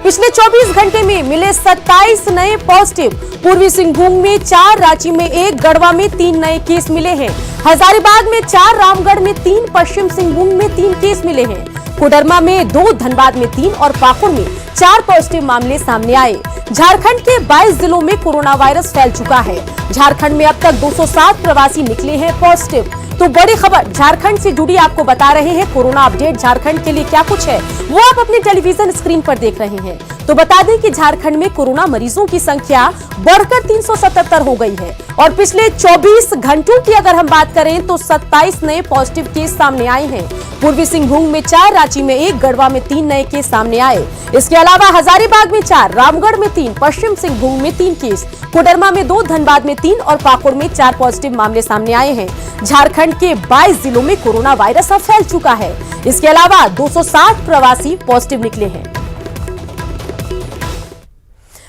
पिछले 24 घंटे में मिले 27 नए पॉजिटिव। पूर्वी सिंहभूम में 4, रांची में 1, गढ़वा में 3 नए केस मिले हैं। हजारीबाग में 4, रामगढ़ में 3, पश्चिम सिंहभूम में 3 केस मिले हैं। कोडरमा में 2, धनबाद में 3 और पाकुड़ में 4 पॉजिटिव मामले सामने आए। झारखंड के 22 जिलों में कोरोना वायरस फैल चुका है। झारखंड में अब तक 207 प्रवासी निकले हैं पॉजिटिव। तो बड़ी खबर झारखंड से जुड़ी आपको बता रहे हैं। कोरोना अपडेट झारखंड के लिए क्या कुछ है वो आप अपने टेलीविजन स्क्रीन पर देख रहे हैं। तो बता दें कि झारखंड में कोरोना मरीजों की संख्या बढ़कर 377 हो गई है और पिछले 24 घंटों की अगर हम बात करें तो 27 नए पॉजिटिव केस सामने आए हैं। पूर्वी सिंहभूम में 4, रांची में 1, गढ़वा में 3 नए केस सामने आए। इसके अलावा हजारीबाग में 4, रामगढ़ में 3, पश्चिम सिंहभूम में 3 केस, कोडरमा में 2, धनबाद में 3 और पाकुड़ में 4 पॉजिटिव मामले सामने आए हैं। झारखंड के 22 जिलों में कोरोना वायरस अब फैल चुका है। इसके अलावा 207 प्रवासी पॉजिटिव निकले हैं।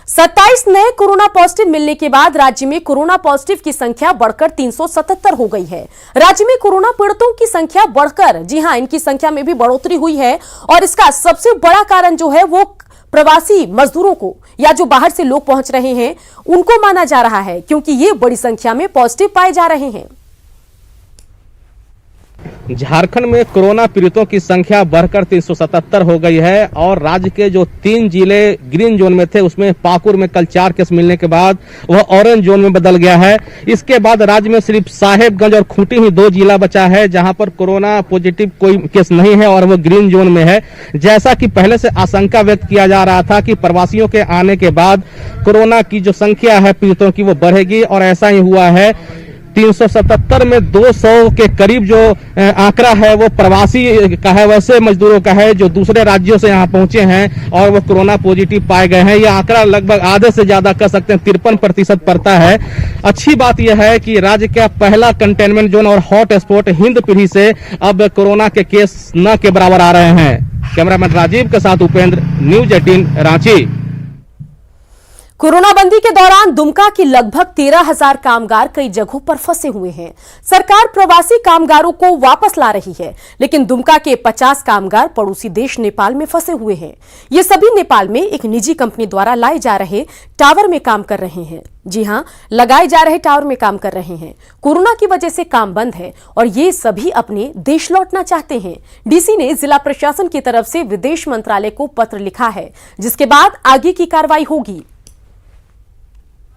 27 नए कोरोना पॉजिटिव मिलने के बाद राज्य में कोरोना पॉजिटिव की संख्या बढ़कर 377 हो गई है। राज्य में कोरोना पीड़ितों की संख्या बढ़कर, जी हां, इनकी संख्या में भी बढ़ोतरी हुई है और इसका सबसे बड़ा कारण जो है वो प्रवासी मजदूरों को या जो बाहर से लोग पहुंच रहे हैं उनको माना जा रहा है, क्योंकि ये बड़ी संख्या में पॉजिटिव पाए जा रहे हैं। झारखंड में कोरोना पीड़ितों की संख्या बढ़कर 377 हो गई है और राज्य के जो 3 जिले ग्रीन जोन में थे उसमें पाकुड़ में कल 4 केस मिलने के बाद वह ऑरेंज जोन में बदल गया है। इसके बाद राज्य में सिर्फ साहेबगंज और खूंटी ही 2 जिला बचा है जहां पर कोरोना पॉजिटिव कोई केस नहीं है और वो ग्रीन जोन में है। जैसा कि पहले से आशंका व्यक्त किया जा रहा था कि प्रवासियों के आने के बाद कोरोना की जो संख्या है पीड़ितों की वो बढ़ेगी और ऐसा ही हुआ है। 377 में 200 के करीब जो आंकड़ा है वो प्रवासी का है, वैसे मजदूरों का है जो दूसरे राज्यों से यहाँ पहुंचे हैं और वो कोरोना पॉजिटिव पाए गए हैं। यह आंकड़ा लगभग आधे से ज्यादा कह सकते हैं 53% पड़ता है। अच्छी बात यह है कि राज्य का पहला कंटेनमेंट जोन और हॉट स्पॉट हिंद पीढ़ी से अब कोरोना के केस न के बराबर आ रहे हैं। कैमरामैन राजीव के साथ उपेंद्र, न्यूज 18 रांची। कोरोना बंदी के दौरान दुमका की लगभग 13,000 कामगार कई जगहों पर फंसे हुए हैं। सरकार प्रवासी कामगारों को वापस ला रही है, लेकिन दुमका के 50 कामगार पड़ोसी देश नेपाल में फंसे हुए हैं। ये सभी नेपाल में एक निजी कंपनी द्वारा लाए जा रहे टावर में काम कर रहे हैं। जी हां, लगाए जा रहे टावर में काम कर रहे हैं। कोरोना की वजह से काम बंद है और ये सभी अपने देश लौटना चाहते हैं। डीसी ने जिला प्रशासन की तरफ से विदेश मंत्रालय को पत्र लिखा है, जिसके बाद आगे की कार्रवाई होगी।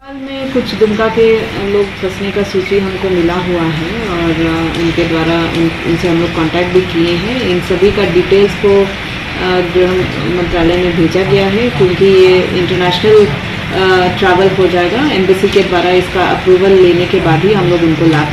हाल में कुछ दुमका के लोग फंसने का सूची हमको मिला हुआ है और उनके द्वारा उनसे हम लोग कांटेक्ट भी किए हैं। इन सभी का डिटेल्स को जो हम मंत्रालय में भेजा गया है, क्योंकि ये इंटरनेशनल ट्रैवल हो जाएगा। एम्बेसी के द्वारा इसका अप्रूवल लेने के बाद ही हम लोग उनको ला पाएंगे।